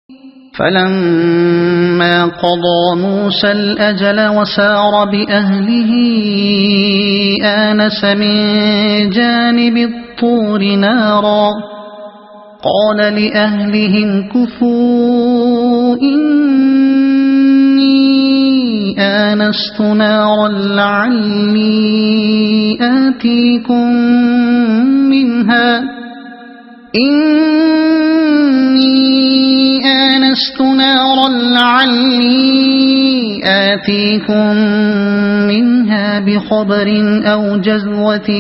فلما قضى موسى الأجل وسار بأهله آنس من جانب الطور نارا قال لأهلهم كثوا إني آنست نارا لعلي آتيكم منها بخبر أو جذوة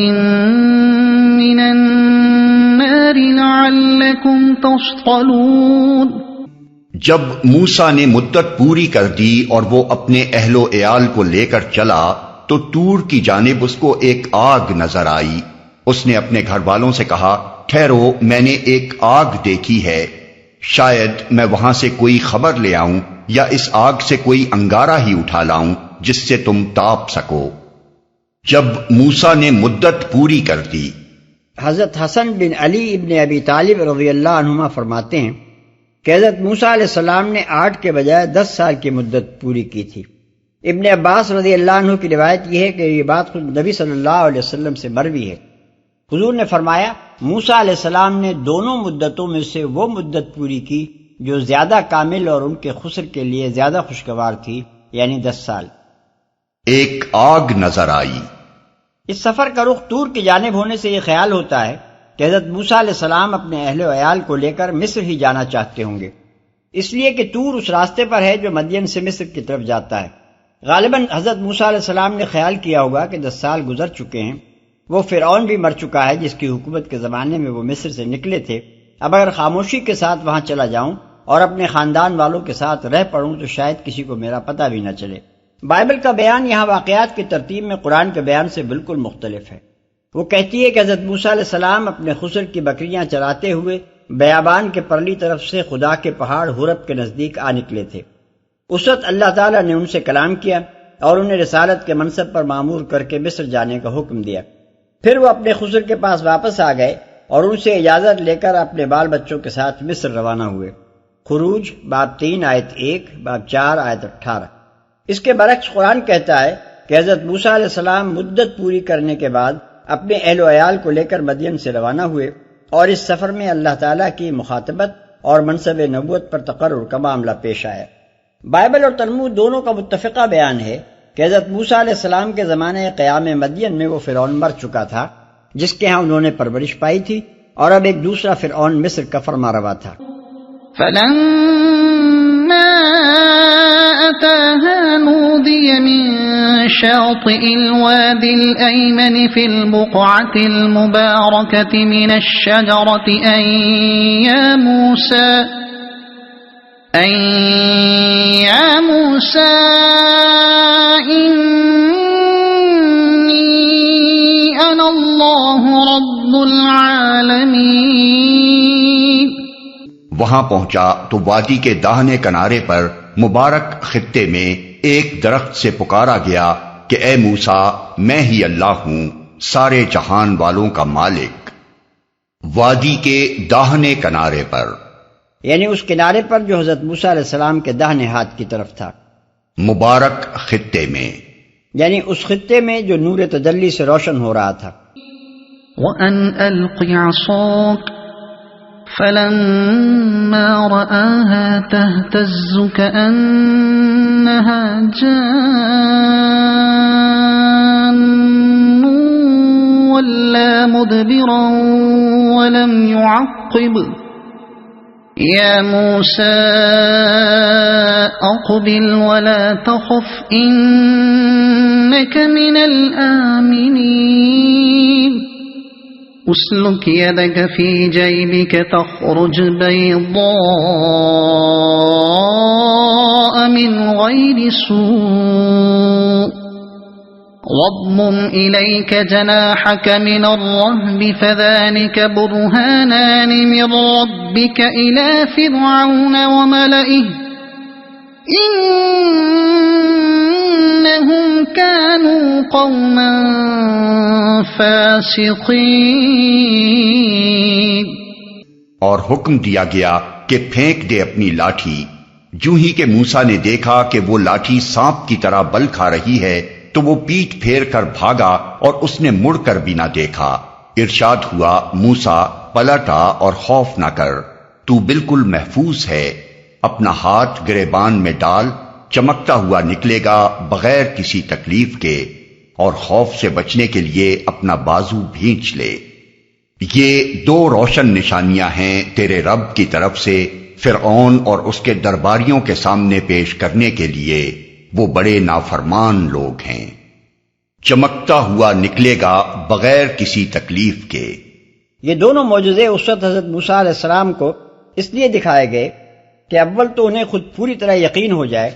من النار لعلكم تصطلون۔ جب موسیٰ نے مدت پوری کر دی اور وہ اپنے اہل و عیال کو لے کر چلا تو طور کی جانب اس کو ایک آگ نظر آئی۔ اس نے اپنے گھر والوں سے کہا، ٹھہرو، میں نے ایک آگ دیکھی ہے، شاید میں وہاں سے کوئی خبر لے آؤں یا اس آگ سے کوئی انگارہ ہی اٹھا لاؤں جس سے تم تاپ سکو۔ جب موسیٰ نے مدت پوری کر دی۔ حضرت حسن بن علی ابن ابی طالب رضی اللہ عنہما فرماتے ہیں کہ حضرت موسیٰ علیہ السلام نے 8 کے بجائے 10 سال کی مدت پوری کی تھی۔ ابن عباس رضی اللہ عنہ کی روایت یہ ہے کہ یہ بات خود نبی صلی اللہ علیہ وسلم سے مروی ہے۔ حضور نے فرمایا، موسیٰ علیہ السلام نے دونوں مدتوں میں سے وہ مدت پوری کی جو زیادہ کامل اور ان کے خسر کے لیے زیادہ خوشگوار تھی، یعنی 10 سال۔ ایک آگ نظر آئی۔ اس سفر کا رخ طور کی جانب ہونے سے یہ خیال ہوتا ہے کہ حضرت موسیٰ علیہ السلام اپنے اہل و عیال کو لے کر مصر ہی جانا چاہتے ہوں گے، اس لیے کہ طور اس راستے پر ہے جو مدین سے مصر کی طرف جاتا ہے۔ غالباً حضرت موسیٰ علیہ السلام نے خیال کیا ہوگا کہ 10 سال گزر چکے ہیں، وہ فرعون بھی مر چکا ہے جس کی حکومت کے زمانے میں وہ مصر سے نکلے تھے، اب اگر خاموشی کے ساتھ وہاں چلا جاؤں اور اپنے خاندان والوں کے ساتھ رہ پڑوں تو شاید کسی کو میرا پتہ بھی نہ چلے۔ بائبل کا بیان یہاں واقعات کی ترتیب میں قرآن کے بیان سے بالکل مختلف ہے۔ وہ کہتی ہے کہ حضرت موسیٰ علیہ السلام اپنے خسر کی بکریاں چراتے ہوئے بیابان کے پرلی طرف سے خدا کے پہاڑ حرب کے نزدیک آ نکلے تھے۔ اس وقت اللہ تعالیٰ نے ان سے کلام کیا اور انہیں رسالت کے منصب پر مامور کر کے مصر جانے کا حکم دیا۔ پھر وہ اپنے خسر کے پاس واپس آ گئے اور ان سے اجازت لے کر اپنے بال بچوں کے ساتھ مصر روانہ ہوئے۔ خروج باب 3 آیت 1، باب 4 آیت 18۔ اس کے برعکس قرآن کہتا ہے کہ حضرت موسیٰ علیہ السلام مدت پوری کرنے کے بعد اپنے اہل و عیال کو لے کر مدین سے روانہ ہوئے اور اس سفر میں اللہ تعالیٰ کی مخاطبت اور منصب نبوت پر تقرر کا معاملہ پیش آیا۔ بائبل اور تلمود دونوں کا متفقہ بیان ہے کہ حضرت موسیٰ علیہ السلام کے زمانے قیام مدین میں وہ فرعون مر چکا تھا جس کے ہاں انہوں نے پرورش پائی تھی، اور اب ایک دوسرا فرعون مصر کا فرما روا تھا۔ فلما أتاها نودي من شاطئ الوادي الأيمن في البقعة المباركة من الشجرة أن يا موسى إني أنا الله رب العالمين۔ وہاں پہنچا تو وادی کے داہنے کنارے پر مبارک خطے میں ایک درخت سے پکارا گیا کہ اے موسیٰ، میں ہی اللہ ہوں، سارے جہان والوں کا مالک۔ وادی کے داہنے کنارے پر، یعنی اس کنارے پر جو حضرت موسیٰ علیہ السلام کے داہنے ہاتھ کی طرف تھا۔ مبارک خطے میں، یعنی اس خطے میں جو نور تجلی سے روشن ہو رہا تھا۔ وَأَنْ أَلْقِ عَصَاكَ فَلَمَّا رَآهَا تَهْتَزُّ كَأَنَّهَا جَانٌّ وَلَّا مُدْبِرًا وَلَمْ يُعَقِّبْ يَا مُوسَى أَقْبِلْ وَلَا تَخَفْ إِنَّكَ مِنَ الْآمِنِينَ اسلك يدك في جيبك تخرج بيضاء من غير سوء واضمم إليك جناحك من الرهب فذلك برهانان من ربك إلى فرعون وملئه إنهم كانوا قوما فاسقين۔ اور حکم دیا گیا کہ پھینک دے اپنی لاٹھی۔ جو ہی کہ موسیٰ نے دیکھا کہ وہ لاٹھی سانپ کی طرح بل کھا رہی ہے تو وہ پیٹ پھیر کر بھاگا اور اس نے مڑ کر بھی نہ دیکھا۔ ارشاد ہوا، موسیٰ پلٹا اور خوف نہ کر، تو بالکل محفوظ ہے، اپنا ہاتھ گریبان میں ڈال، چمکتا ہوا نکلے گا بغیر کسی تکلیف کے، اور خوف سے بچنے کے لیے اپنا بازو بھینچ لے۔ یہ دو روشن نشانیاں ہیں تیرے رب کی طرف سے فرعون اور اس کے درباریوں کے سامنے پیش کرنے کے لیے، وہ بڑے نافرمان لوگ ہیں۔ چمکتا ہوا نکلے گا بغیر کسی تکلیف کے۔ یہ دونوں معجزے اس وقت حضرت موسیٰ علیہ السلام کو اس لیے دکھائے گئے کہ اول تو انہیں خود پوری طرح یقین ہو جائے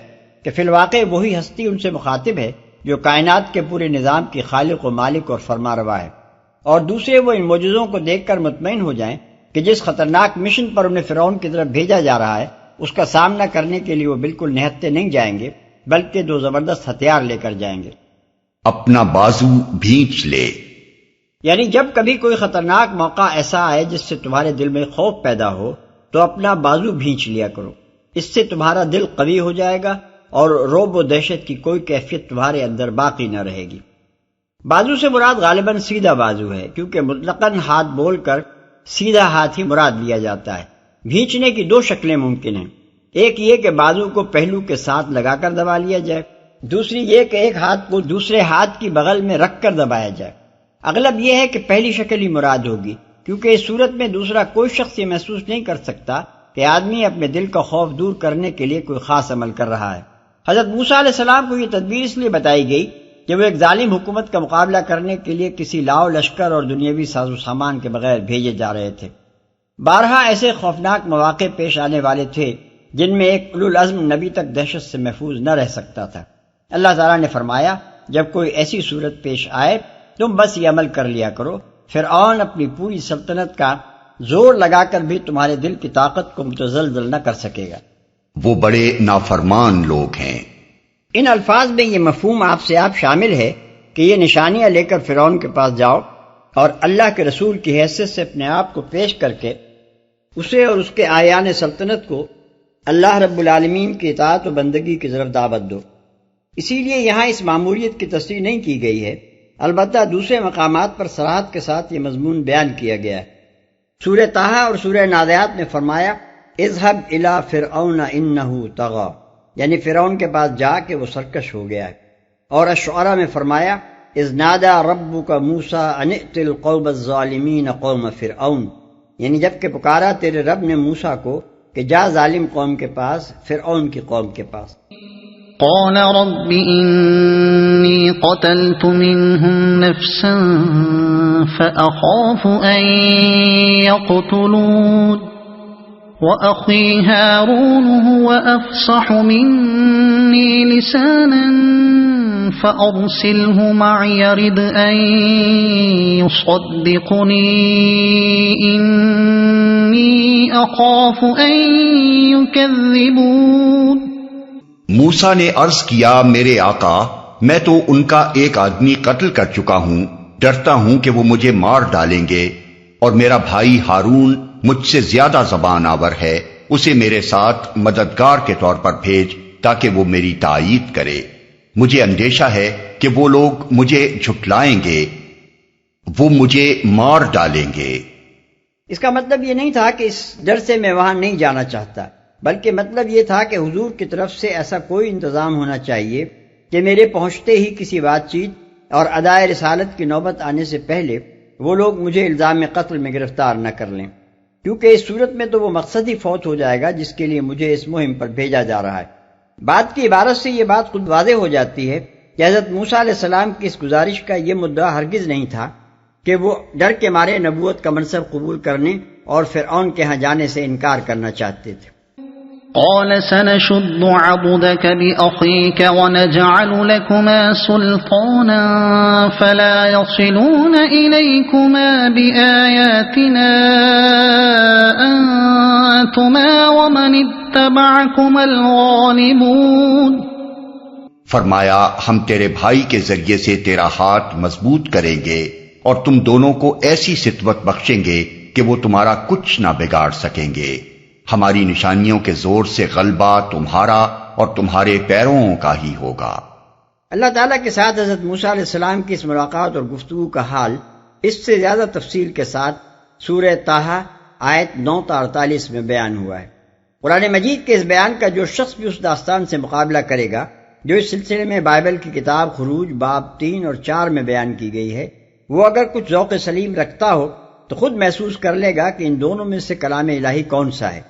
کہ فی الواقع وہی ہستی ان سے مخاطب ہے جو کائنات کے پورے نظام کی خالق و مالک اور فرماروا ہے، اور دوسرے وہ ان معجزوں کو دیکھ کر مطمئن ہو جائیں کہ جس خطرناک مشن پر انہیں فرعون کی طرف بھیجا جا رہا ہے اس کا سامنا کرنے کے لیے وہ بالکل نہتے نہیں جائیں گے، بلکہ دو زبردست ہتھیار لے کر جائیں گے۔ اپنا بازو بھینچ لے، یعنی جب کبھی کوئی خطرناک موقع ایسا آئے جس سے تمہارے دل میں خوف پیدا ہو تو اپنا بازو بھینچ لیا کرو، اس سے تمہارا دل قوی ہو جائے گا اور رعب و دہشت کی کوئی کیفیت تمہارے اندر باقی نہ رہے گی۔ بازو سے مراد غالباً سیدھا بازو ہے، کیونکہ مطلقاً ہاتھ بول کر سیدھا ہاتھ ہی مراد لیا جاتا ہے۔ بھینچنے کی دو شکلیں ممکن ہیں، ایک یہ کہ بازو کو پہلو کے ساتھ لگا کر دبا لیا جائے، دوسری یہ کہ ایک ہاتھ کو دوسرے ہاتھ کی بغل میں رکھ کر دبایا جائے۔ اغلب یہ ہے کہ پہلی شکل ہی مراد ہوگی، کیونکہ اس صورت میں دوسرا کوئی شخص یہ محسوس نہیں کر سکتا کہ آدمی اپنے دل کا خوف دور کرنے کے لیے کوئی خاص عمل کر رہا ہے۔ حضرت موسیٰ علیہ السلام کو یہ تدبیر اس لیے بتائی گئی کہ وہ ایک ظالم حکومت کا مقابلہ کرنے کے لیے کسی لاؤ لشکر اور دنیاوی ساز و سامان کے بغیر بھیجے جا رہے تھے۔ بارہا ایسے خوفناک مواقع پیش آنے والے تھے جن میں ایک اولو العزم نبی تک دہشت سے محفوظ نہ رہ سکتا تھا۔ اللہ تعالیٰ نے فرمایا، جب کوئی ایسی صورت پیش آئے تم بس یہ عمل کر لیا کرو، فرعون اپنی پوری سلطنت کا زور لگا کر بھی تمہارے دل کی طاقت کو متزلزل نہ کر سکے گا۔ وہ بڑے نافرمان لوگ ہیں۔ ان الفاظ میں یہ مفہوم آپ سے آپ شامل ہے کہ یہ نشانیاں لے کر فرعون کے پاس جاؤ اور اللہ کے رسول کی حیثیت سے اپنے آپ کو پیش کر کے اسے اور اس کے آیان سلطنت کو اللہ رب العالمین کی اطاعت و بندگی کی طرف دعوت دو۔ اسی لیے یہاں اس ماموریت کی تصریح نہیں کی گئی ہے، البتہ دوسرے مقامات پر صراحت کے ساتھ یہ مضمون بیان کیا گیا ہے۔ سورہ طٰہٰ اور سورہ نازعات میں فرمایا، اذهب الى فرعون انه طغى، یعنی فرعون کے پاس جا کے وہ سرکش ہو گیا ہے۔ اور الشعراء میں فرمایا، اذ نادى ربك موسى ان ائت القوم الظالمین قوم فرعون، یعنی جب کہ پکارا تیرے رب نے موسیٰ کو کہ جا ظالم قوم کے پاس، فرعون کی قوم کے پاس۔ قال رب إني قتلت منهم نفسا فأخاف أن يقتلون وأخي هارون هو أفصح مني لسانا فأرسله معي يرد أن يصدقني إني أخاف أن يكذبون۔ موسیٰ نے عرض کیا، میرے آقا میں تو ان کا ایک آدمی قتل کر چکا ہوں، ڈرتا ہوں کہ وہ مجھے مار ڈالیں گے، اور میرا بھائی ہارون مجھ سے زیادہ زبان آور ہے، اسے میرے ساتھ مددگار کے طور پر بھیج تاکہ وہ میری تائید کرے۔ مجھے اندیشہ ہے کہ وہ لوگ مجھے جھٹلائیں گے، وہ مجھے مار ڈالیں گے۔ اس کا مطلب یہ نہیں تھا کہ اس ڈر سے میں وہاں نہیں جانا چاہتا، بلکہ مطلب یہ تھا کہ حضور کی طرف سے ایسا کوئی انتظام ہونا چاہیے کہ میرے پہنچتے ہی کسی بات چیت اور ادائے رسالت کی نوبت آنے سے پہلے وہ لوگ مجھے الزام قتل میں گرفتار نہ کر لیں، کیونکہ اس صورت میں تو وہ مقصد ہی فوت ہو جائے گا جس کے لیے مجھے اس مہم پر بھیجا جا رہا ہے۔ بات کی عبارت سے یہ بات خود واضح ہو جاتی ہے کہ حضرت موسیٰ علیہ السلام کی اس گزارش کا یہ مدعا ہرگز نہیں تھا کہ وہ ڈر کے مارے نبوت کا منصب قبول کرنے اور فرعون کے ہاں جانے سے انکار کرنا چاہتے تھے۔ قال سنشد عضدك بأخيك ونجعل لكما سلطانا فلا يصلون إليكما بآياتنا أنتما ومن اتبعكما الغالبون۔ فرمایا، ہم تیرے بھائی کے ذریعے سے تیرا ہاتھ مضبوط کریں گے اور تم دونوں کو ایسی ستوت بخشیں گے کہ وہ تمہارا کچھ نہ بگاڑ سکیں گے۔ ہماری نشانیوں کے زور سے غلبہ تمہارا اور تمہارے پیروں کا ہی ہوگا۔ اللہ تعالیٰ کے ساتھ حضرت موسیٰ علیہ السلام کی اس ملاقات اور گفتگو کا حال اس سے زیادہ تفصیل کے ساتھ سورہ طٰہٰ آیت 9 تا 48 میں بیان ہوا ہے۔ قرآن مجید کے اس بیان کا جو شخص بھی اس داستان سے مقابلہ کرے گا جو اس سلسلے میں بائبل کی کتاب خروج باب 3 اور 4 میں بیان کی گئی ہے، وہ اگر کچھ ذوق سلیم رکھتا ہو تو خود محسوس کر لے گا کہ ان دونوں میں سے کلام الہی کون سا ہے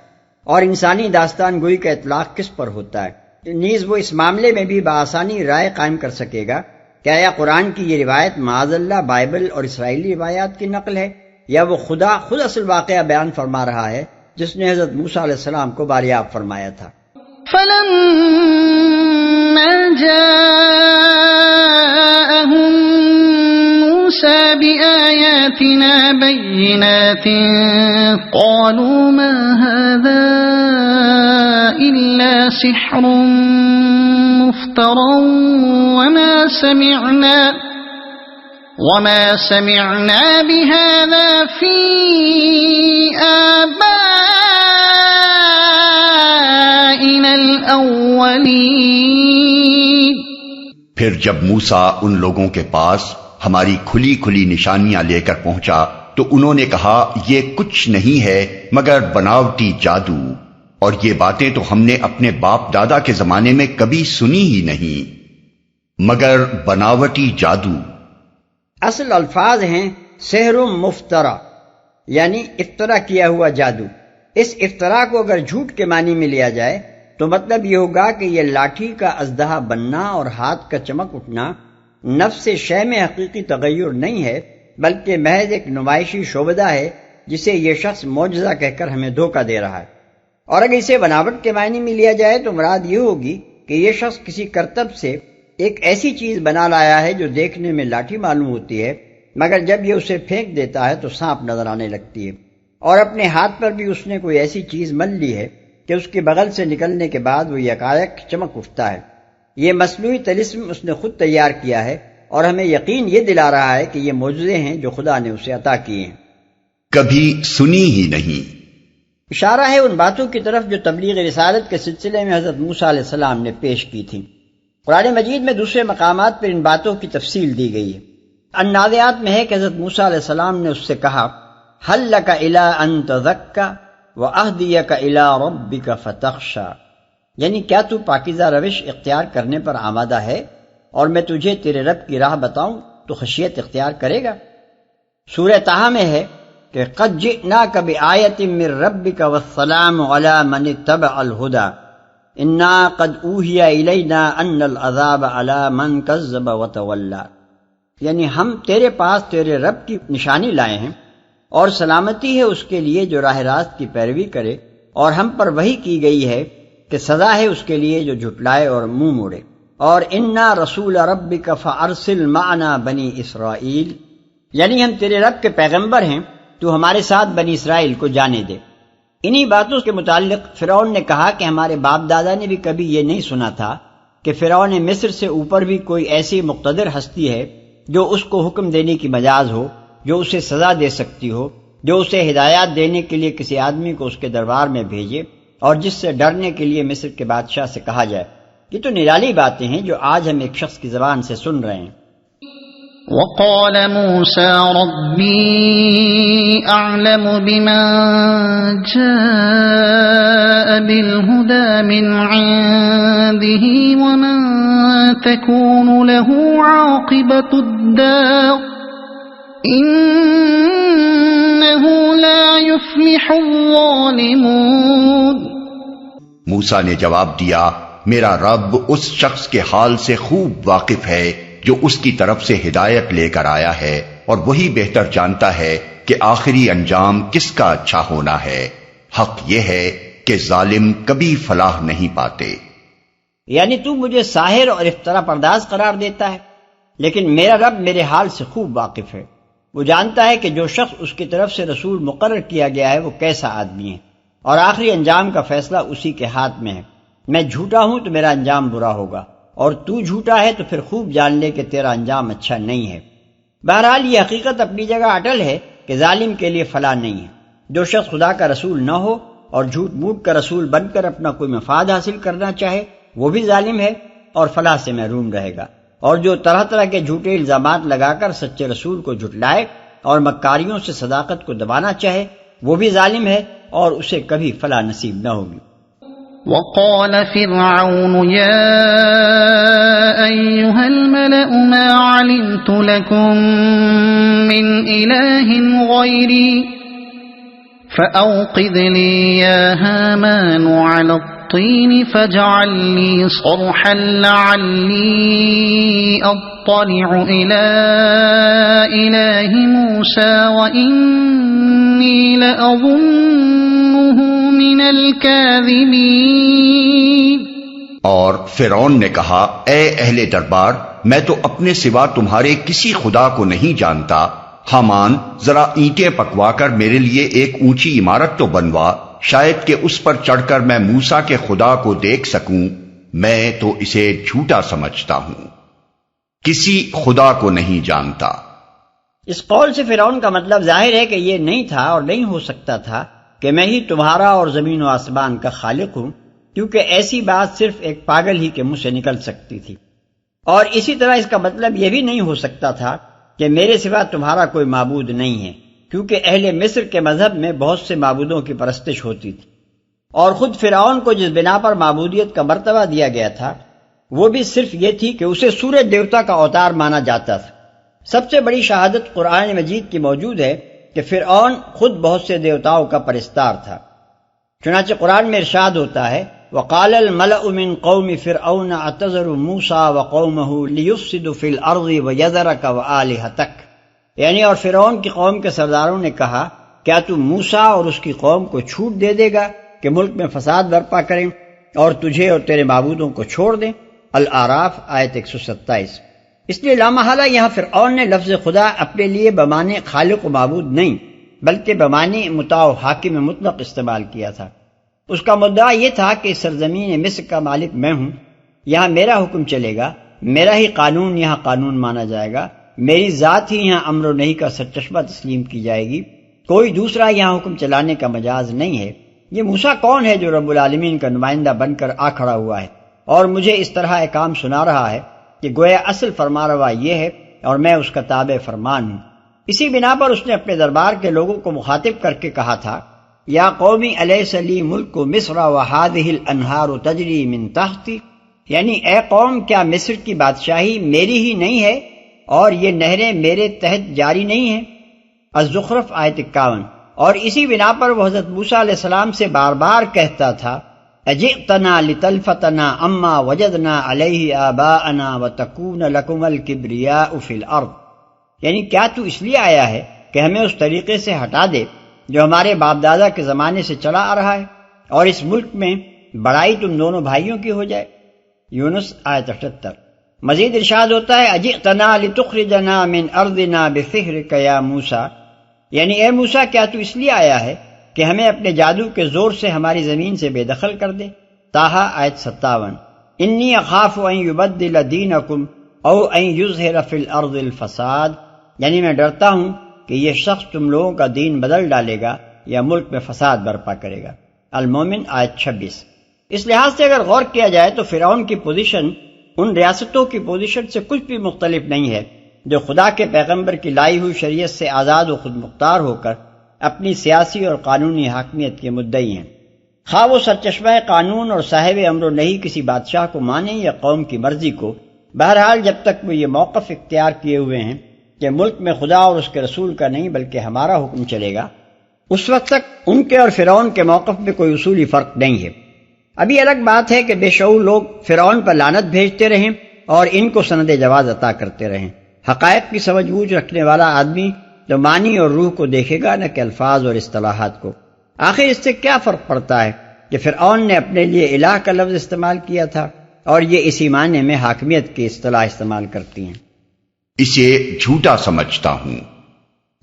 اور انسانی داستان گوئی کا اطلاق کس پر ہوتا ہے۔ نیز وہ اس معاملے میں بھی بآسانی رائے قائم کر سکے گا کہ آیا قرآن کی یہ روایت معاذ اللہ بائبل اور اسرائیلی روایات کی نقل ہے یا وہ خدا خود اصل واقعہ بیان فرما رہا ہے جس نے حضرت موسیٰ علیہ السلام کو باریاب فرمایا تھا۔ فلما جاءهم موسى بآياتنا بينات قالوا ما هذا إلا سحر مفترى وما سمعنا بهذا في آبائنا الأولين۔ پھر جب موسیٰ ان لوگوں کے پاس ہماری کھلی کھلی نشانیاں لے کر پہنچا تو انہوں نے کہا یہ کچھ نہیں ہے مگر بناوٹی جادو، اور یہ باتیں تو ہم نے اپنے باپ دادا کے زمانے میں کبھی سنی ہی نہیں، مگر بناوٹی جادو۔ اصل الفاظ ہیں سحر مفترا، یعنی افترا کیا ہوا جادو۔ اس افترا کو اگر جھوٹ کے معنی میں لیا جائے تو مطلب یہ ہوگا کہ یہ لاٹھی کا اژدہا بننا اور ہاتھ کا چمک اٹھنا نفس شے میں حقیقی تغیر نہیں ہے بلکہ محض ایک نمائشی شعبدہ ہے جسے یہ شخص معجزہ کہہ کر ہمیں دھوکہ دے رہا ہے۔ اور اگر اسے بناوٹ کے معنی میں لیا جائے تو مراد یہ ہوگی کہ یہ شخص کسی کرتب سے ایک ایسی چیز بنا لایا ہے جو دیکھنے میں لاٹھی معلوم ہوتی ہے مگر جب یہ اسے پھینک دیتا ہے تو سانپ نظر آنے لگتی ہے، اور اپنے ہاتھ پر بھی اس نے کوئی ایسی چیز مل لی ہے کہ اس کے بغل سے نکلنے کے بعد وہ یکایک چمک اٹھتا ہے۔ یہ مصنوعی طلسم اس نے خود تیار کیا ہے اور ہمیں یقین یہ دلا رہا ہے کہ یہ معجزے ہیں جو خدا نے اسے عطا کیے ہیں، کبھی سنی ہی نہیں۔ اشارہ ہے ان باتوں کی طرف جو تبلیغ رسالت کے سلسلے میں حضرت موسیٰ علیہ السلام نے پیش کی تھی۔ قرآن مجید میں دوسرے مقامات پر ان باتوں کی تفصیل دی گئی ہے۔ النازعات میں ہے کہ حضرت موسیٰ علیہ السلام نے اس سے کہا هل لك إلى أن تزكى وأهديك إلى ربك فتخشى، یعنی کیا تو پاکیزہ روش اختیار کرنے پر آمادہ ہے اور میں تجھے تیرے رب کی راہ بتاؤں تو خشیت اختیار کرے گا۔ سورہ طٰہٰ میں ہے کہ قد جئناک بآیۃ من ربک والسلام علی من اتبع الہدی انا قد اوحی الینا ان العذاب علی من کذب وتولی، یعنی ہم تیرے پاس تیرے رب کی نشانی لائے ہیں اور سلامتی ہے اس کے لیے جو راہ راست کی پیروی کرے، اور ہم پر وحی کی گئی ہے کہ سزا ہے اس کے لیے جو جھٹلائے اور منہ موڑے۔ اور انا رسول ربک فارسل معنا بنی اسرائیل، یعنی ہم تیرے رب کے پیغمبر ہیں، تو ہمارے ساتھ بنی اسرائیل کو جانے دے۔ انہی باتوں کے متعلق فرعون نے کہا کہ ہمارے باپ دادا نے بھی کبھی یہ نہیں سنا تھا کہ فرعون مصر سے اوپر بھی کوئی ایسی مقتدر ہستی ہے جو اس کو حکم دینے کی مجاز ہو، جو اسے سزا دے سکتی ہو، جو اسے ہدایات دینے کے لیے کسی آدمی کو اس کے دربار میں بھیجے اور جس سے ڈرنے کے لیے مصر کے بادشاہ سے کہا جائے۔ یہ تو نرالی باتیں ہیں جو آج ہم ایک شخص کی زبان سے سن رہے ہیں۔ وقال موسى ربي أعلم بمن جاء بالهدى من عنده ومن تكون له عاقبة الدار إنه لا يفلح الظالمون۔ موسیٰ نے جواب دیا میرا رب اس شخص کے حال سے خوب واقف ہے جو اس کی طرف سے ہدایت لے کر آیا ہے، اور وہی بہتر جانتا ہے کہ آخری انجام کس کا اچھا ہونا ہے۔ حق یہ ہے کہ ظالم کبھی فلاح نہیں پاتے۔ یعنی تو مجھے ساحر اور افترا پرداز قرار دیتا ہے، لیکن میرا رب میرے حال سے خوب واقف ہے۔ وہ جانتا ہے کہ جو شخص اس کی طرف سے رسول مقرر کیا گیا ہے وہ کیسا آدمی ہے، اور آخری انجام کا فیصلہ اسی کے ہاتھ میں ہے۔ میں جھوٹا ہوں تو میرا انجام برا ہوگا، اور تو جھوٹا ہے تو پھر خوب جان لے کہ تیرا انجام اچھا نہیں ہے۔ بہرحال یہ حقیقت اپنی جگہ اٹل ہے کہ ظالم کے لیے فلاح نہیں ہے۔ جو شخص خدا کا رسول نہ ہو اور جھوٹ موٹ کا رسول بن کر اپنا کوئی مفاد حاصل کرنا چاہے وہ بھی ظالم ہے اور فلاح سے محروم رہے گا، اور جو طرح طرح کے جھوٹے الزامات لگا کر سچے رسول کو جھٹلائے اور مکاریوں سے صداقت کو دبانا چاہے وہ بھی ظالم ہے اور اسے کبھی فلاح نصیب نہ ہوگی۔ وقال فرعون يا أيها الملأ ما علمت لكم من إله غيري فأوقد لي يا هامان على الطين فاجعل لي صرحا لعلي أطلع إلى إله موسى وإني لأظنه من الكاذبين۔ اور فرعون نے کہا اے اہل دربار، میں تو اپنے سوا تمہارے کسی خدا کو نہیں جانتا، حامان ذرا اینٹیں پکوا کر میرے لیے ایک اونچی عمارت تو بنوا، شاید کہ اس پر چڑھ کر میں موسیٰ کے خدا کو دیکھ سکوں، میں تو اسے جھوٹا سمجھتا ہوں، کسی خدا کو نہیں جانتا۔ اس قول سے فرعون کا مطلب ظاہر ہے کہ یہ نہیں تھا اور نہیں ہو سکتا تھا کہ میں ہی تمہارا اور زمین و آسمان کا خالق ہوں، کیونکہ ایسی بات صرف ایک پاگل ہی کے منہ سے نکل سکتی تھی، اور اسی طرح اس کا مطلب یہ بھی نہیں ہو سکتا تھا کہ میرے سوا تمہارا کوئی معبود نہیں ہے، کیونکہ اہل مصر کے مذہب میں بہت سے معبودوں کی پرستش ہوتی تھی، اور خود فرعون کو جس بنا پر معبودیت کا مرتبہ دیا گیا تھا وہ بھی صرف یہ تھی کہ اسے سورج دیوتا کا اوتار مانا جاتا تھا۔ سب سے بڑی شہادت قرآن مجید کی موجود ہے کہ فرعون خود بہت سے دیوتاؤں کا پرستار تھا، چنانچہ قرآن میں ارشاد ہوتا ہے وَقَالَ الْمَلَأُ مِنْ قَوْمِ فِرْعَوْنَ أَتَذَرُ مُوسَىٰ وَقَوْمَهُ لِيُفْسِدُ فِي الْأَرْضِ وَيَذَرَكَ وَآلِهَتَكَ، یعنی اور فرعون کی قوم کے سرداروں نے کہا کیا تو موسیٰ اور اس کی قوم کو چھوٹ دے دے گا کہ ملک میں فساد برپا کریں اور تجھے اور تیرے معبودوں کو چھوڑ دیں؟ الاعراف آیت 127۔ اس لیے لامحالہ یہاں فرعون نے لفظ خدا اپنے لیے بمانے خالق و معبود نہیں بلکہ بمانے مطاع و حاکم مطلق استعمال کیا تھا۔ اس کا مدعا یہ تھا کہ سرزمین مصر کا مالک میں ہوں، یہاں میرا حکم چلے گا، میرا ہی قانون یہاں قانون مانا جائے گا، میری ذات ہی یہاں امر و نہی کا سرچشمہ تسلیم کی جائے گی، کوئی دوسرا یہاں حکم چلانے کا مجاز نہیں ہے۔ یہ موسیٰ کون ہے جو رب العالمین کا نمائندہ بن کر آ کھڑا ہوا ہے اور مجھے اس طرح ایک کام سنا رہا ہے کہ گویا اصل فرمانروا یہ ہے اور میں اس کا تابع فرمان ہوں۔ اسی بنا پر اس نے اپنے دربار کے لوگوں کو مخاطب کر کے کہا تھا یا قومی الیس لی ملک مصر وہذہ الانہار تجری من تحتی، یعنی اے قوم کیا مصر کی بادشاہی میری ہی نہیں ہے اور یہ نہریں میرے تحت جاری نہیں ہیں؟ الزخرف آیت 51۔ اور اسی بنا پر وہ حضرت موسیٰ علیہ السلام سے بار بار کہتا تھا اجئتنا لتلفتنا اما وجدنا علیہ آباءنا وتکون لکم الکبریاء فی الارض، یعنی کیا تو اس لیے آیا ہے کہ ہمیں اس طریقے سے ہٹا دے جو ہمارے باپ دادا کے زمانے سے چلا آ رہا ہے اور اس ملک میں بڑائی تم دونوں بھائیوں کی ہو جائے؟ یونس آیت 78۔ مزید ارشاد ہوتا ہے اجئتنا لتخرجنا من ارضنا بسحرک یا موسیٰ، یعنی اے موسیٰ کیا تو اس لیے آیا ہے کہ ہمیں اپنے جادو کے زور سے ہماری زمین سے بے دخل کر دے؟ طٰہٰ آیت 57۔ انی اخاف ان یبدل دینکم او ان یظہر فی الارض الفساد، یعنی میں ڈرتا ہوں کہ یہ شخص تم لوگوں کا دین بدل ڈالے گا یا ملک میں فساد برپا کرے گا۔ المومن آیت 26۔ اس لحاظ سے اگر غور کیا جائے تو فرعون کی پوزیشن ان ریاستوں کی پوزیشن سے کچھ بھی مختلف نہیں ہے جو خدا کے پیغمبر کی لائی ہوئی شریعت سے آزاد و خود مختار ہو کر اپنی سیاسی اور قانونی حاکمیت کے مدعی ہیں، خواہ وہ سرچشمہ قانون اور صاحب امر و نہی کسی بادشاہ کو مانیں یا قوم کی مرضی کو۔ بہرحال جب تک وہ یہ موقف اختیار کیے ہوئے ہیں کہ ملک میں خدا اور اس کے رسول کا نہیں بلکہ ہمارا حکم چلے گا، اس وقت تک ان کے اور فرعون کے موقف میں کوئی اصولی فرق نہیں ہے۔ ابھی الگ بات ہے کہ بے شعور لوگ فرعون پر لعنت بھیجتے رہیں اور ان کو سند جواز عطا کرتے رہیں۔ حقائق کی سمجھ بوجھ رکھنے والا آدمی تو معنی اور روح کو دیکھے گا نہ کہ الفاظ اور اصطلاحات کو۔ آخر اس سے کیا فرق پڑتا ہے کہ فرعون نے اپنے لیے الہ کا لفظ استعمال کیا تھا اور یہ اسی معنی میں حاکمیت کی اصطلاح استعمال کرتی ہیں۔ اسے جھوٹا سمجھتا ہوں،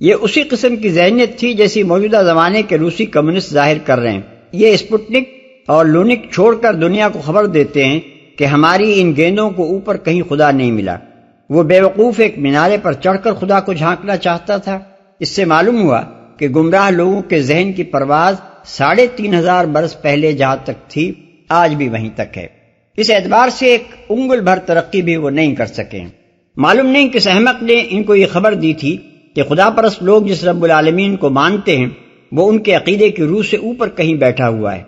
یہ اسی قسم کی ذہنیت تھی جیسی موجودہ زمانے کے روسی کمیونسٹ ظاہر کر رہے ہیں۔ یہ اسپوٹنک اور لونک چھوڑ کر دنیا کو خبر دیتے ہیں کہ ہماری ان گیندوں کو اوپر کہیں خدا نہیں ملا۔ وہ بے وقوف ایک مینارے پر چڑھ کر خدا کو جھانکنا چاہتا تھا۔ اس سے معلوم ہوا کہ گمراہ لوگوں کے ذہن کی پرواز 3500 برس پہلے جہاں تک تھی آج بھی وہیں تک ہے۔ اس اعتبار سے ایک انگل بھر ترقی بھی وہ نہیں کر سکے۔ معلوم نہیں کس احمق نے ان کو یہ خبر دی تھی کہ خدا پرست لوگ جس رب العالمین کو مانتے ہیں وہ ان کے عقیدے کی روح سے اوپر کہیں بیٹھا ہوا ہے،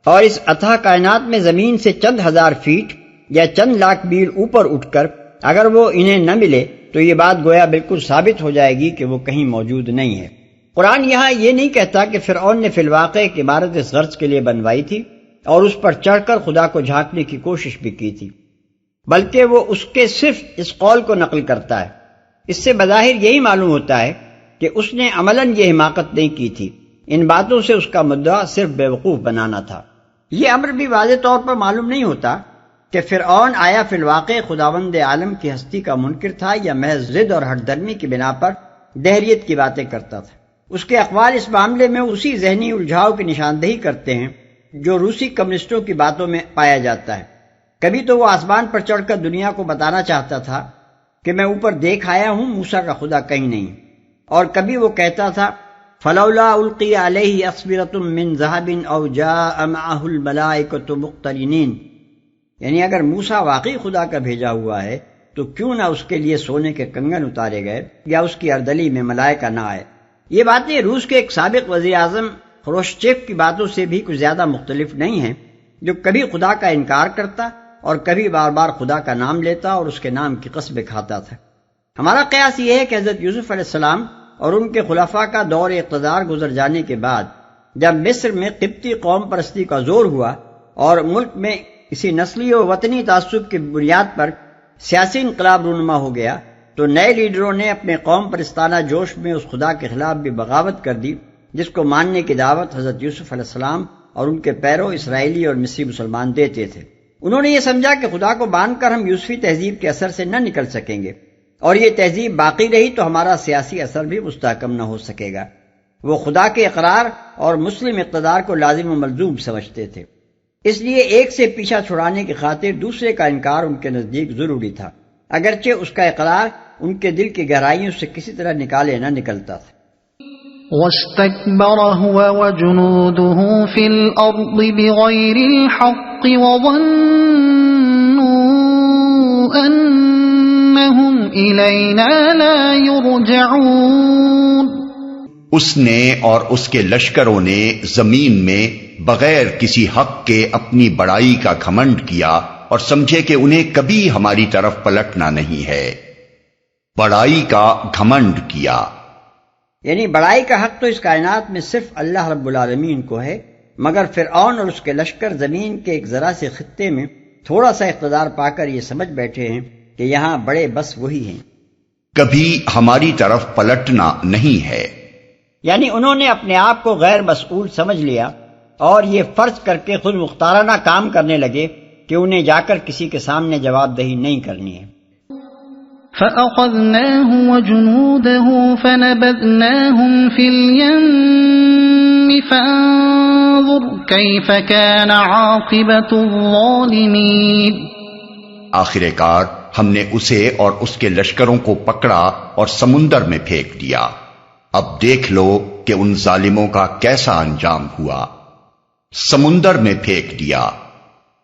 اور اس اتھاہ کائنات میں زمین سے چند ہزار فیٹ یا چند لاکھ میل اوپر اٹھ کر اگر وہ انہیں نہ ملے تو یہ بات گویا بالکل ثابت ہو جائے گی کہ وہ کہیں موجود نہیں ہے۔ قرآن یہاں یہ نہیں کہتا کہ فرعون نے فی الواقع ایک عمارت اس غرض کے لیے بنوائی تھی اور اس پر چڑھ کر خدا کو جھانکنے کی کوشش بھی کی تھی، بلکہ وہ اس کے صرف اس قول کو نقل کرتا ہے۔ اس سے بظاہر یہی معلوم ہوتا ہے کہ اس نے عملاً یہ حماقت نہیں کی تھی، ان باتوں سے اس کا مدعا صرف بیوقوف بنانا تھا۔ یہ امر بھی واضح طور پر معلوم نہیں ہوتا کہ فرعون آیا فی الواقع خداوند عالم کی ہستی کا منکر تھا یا محض ضد اور ہٹ درمی کی بنا پر دہریت کی باتیں کرتا تھا۔ اس کے اقوال اس معاملے میں اسی ذہنی الجھاؤ کی نشاندہی کرتے ہیں جو روسی کمیونسٹوں کی باتوں میں پایا جاتا ہے۔ کبھی تو وہ آسمان پر چڑھ کر دنیا کو بتانا چاہتا تھا کہ میں اوپر دیکھ آیا ہوں، موسیٰ کا خدا کہیں نہیں، اور کبھی وہ کہتا تھا فلولا القی علیہ اسورۃ من ذہب او جاء معہ الملائکۃ مقترنین، یعنی اگر موسیٰ واقعی خدا کا بھیجا ہوا ہے تو کیوں نہ اس کے لیے سونے کے کنگن اتارے گئے یا اس کی اردلی میں ملائکہ نہ آئے۔ یہ باتیں روس کے ایک سابق وزیر اعظم خروشچیف کی باتوں سے بھی کچھ زیادہ مختلف نہیں ہیں، جو کبھی خدا کا انکار کرتا اور کبھی بار بار خدا کا نام لیتا اور اس کے نام کی قسمیں کھاتا تھا۔ ہمارا قیاس یہ ہے کہ حضرت یوسف علیہ السلام اور ان کے خلفاء کا دور اقتدار گزر جانے کے بعد جب مصر میں قبطی قوم پرستی کا زور ہوا اور ملک میں اسی نسلی و وطنی تعصب کی بنیاد پر سیاسی انقلاب رونما ہو گیا تو نئے لیڈروں نے اپنے قوم پرستانہ جوش میں اس خدا کے خلاف بھی بغاوت کر دی جس کو ماننے کی دعوت حضرت یوسف علیہ السلام اور ان کے پیرو اسرائیلی اور مصری مسلمان دیتے تھے۔ انہوں نے یہ سمجھا کہ خدا کو مان کر ہم یوسفی تہذیب کے اثر سے نہ نکل سکیں گے، اور یہ تہذیب باقی رہی تو ہمارا سیاسی اثر بھی مستحکم نہ ہو سکے گا۔ وہ خدا کے اقرار اور مسلم اقتدار کو لازم و ملزوم سمجھتے تھے، اس لیے ایک سے پیچھا چھڑانے کی خاطر دوسرے کا انکار ان کے نزدیک ضروری تھا، اگرچہ اس کا اقرار ان کے دل کی گہرائیوں سے کسی طرح نکالے نہ نکلتا تھا۔ واستكبر هو وجنوده في الأرض بغير الحق وظنوا أنهم إلينا لا يرجعون۔ اس نے اور اس کے لشکروں نے زمین میں بغیر کسی حق کے اپنی بڑائی کا گھمنڈ کیا اور سمجھے کہ انہیں کبھی ہماری طرف پلٹنا نہیں ہے۔ بڑائی کا گھمنڈ کیا، یعنی بڑائی کا حق تو اس کائنات میں صرف اللہ رب العالمین کو ہے، مگر فرعون اور اس کے لشکر زمین کے ایک ذرا سے خطے میں تھوڑا سا اقتدار پا کر یہ سمجھ بیٹھے ہیں کہ یہاں بڑے بس وہی ہیں، کبھی ہماری طرف پلٹنا نہیں ہے۔ یعنی انہوں نے اپنے آپ کو غیر مسئول سمجھ لیا اور یہ فرض کر کے خود مختارانہ کام کرنے لگے کہ انہیں جا کر کسی کے سامنے جواب دہی نہیں کرنی ہے۔ فَأَخَذْنَاهُ وَجُنُودَهُ فَنَبَذْنَاهُمْ فِي الْيَمِّ فَانظُرْ كَيْفَ كَانَ عَاقِبَةُ الظَّالِمِينَ۔ آخر کار ہم نے اسے اور اس کے لشکروں کو پکڑا اور سمندر میں پھینک دیا، اب دیکھ لو کہ ان ظالموں کا کیسا انجام ہوا۔ سمندر میں پھینک دیا۔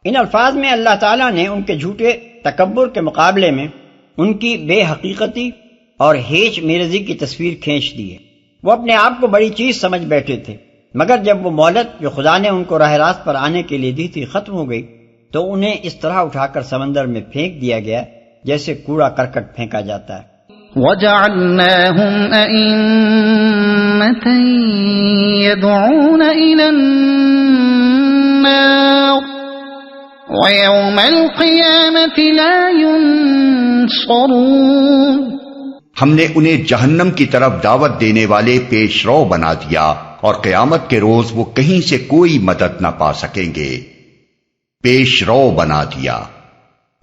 ان الفاظ میں اللہ تعالیٰ نے ان کے جھوٹے تکبر کے مقابلے میں ان کی بے حقیقتی اور ہیچ میرزی کی تصویر کھینچ دی ہے۔ وہ اپنے آپ کو بڑی چیز سمجھ بیٹھے تھے، مگر جب وہ مہلت جو خدا نے ان کو راہ راست پر آنے کے لیے دی تھی ختم ہو گئی تو انہیں اس طرح اٹھا کر سمندر میں پھینک دیا گیا جیسے کوڑا کرکٹ پھینکا جاتا ہے۔ وَجَعَلْنَاهُمْ أَئِمَّةً يَدْعُونَ إِلَى النَّارِ وَيَوْمَ الْقِيَامَةِ لَا يُنصَرُونَ۔ ہم نے انہیں جہنم کی طرف دعوت دینے والے پیش رو بنا دیا اور قیامت کے روز وہ کہیں سے کوئی مدد نہ پا سکیں گے۔ پیش رو بنا دیا،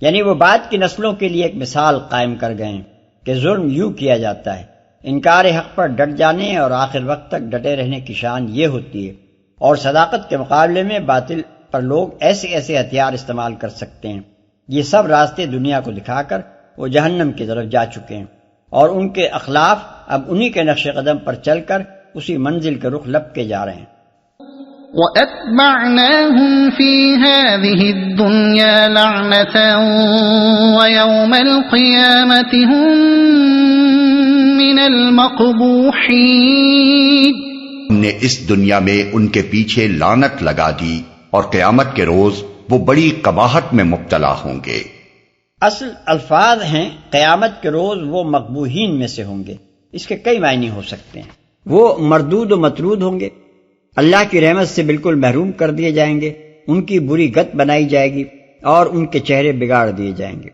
یعنی وہ بعد کی نسلوں کے لیے ایک مثال قائم کر گئے کہ ظلم یوں کیا جاتا ہے، انکار حق پر ڈٹ جانے اور آخر وقت تک ڈٹے رہنے کی شان یہ ہوتی ہے، اور صداقت کے مقابلے میں باطل پر لوگ ایسے ایسے ہتھیار استعمال کر سکتے ہیں۔ یہ سب راستے دنیا کو دکھا کر وہ جہنم کی طرف جا چکے ہیں، اور ان کے اخلاف اب انہی کے نقش قدم پر چل کر اسی منزل کے رخ لپکے جا رہے ہیں۔ وَأَتْبَعْنَاهُمْ فِي هَذِهِ الدُّنْيَا لَعْنَةً وَيَوْمَ الْقِيَامَةِ هُمْ مِنَ الْمَقْبُوحِينَ. ہم نے اس دنیا میں ان کے پیچھے لعنت لگا دی اور قیامت کے روز وہ بڑی قباحت میں مبتلا ہوں گے. اصل الفاظ ہیں قیامت کے روز وہ مقبوحین میں سے ہوں گے. اس کے کئی معنی ہو سکتے ہیں. وہ مردود و مطرود ہوں گے، اللہ کی رحمت سے بالکل محروم کر دیے جائیں گے، ان کی بری گت بنائی جائے گی اور ان کے چہرے بگاڑ دیے جائیں گے.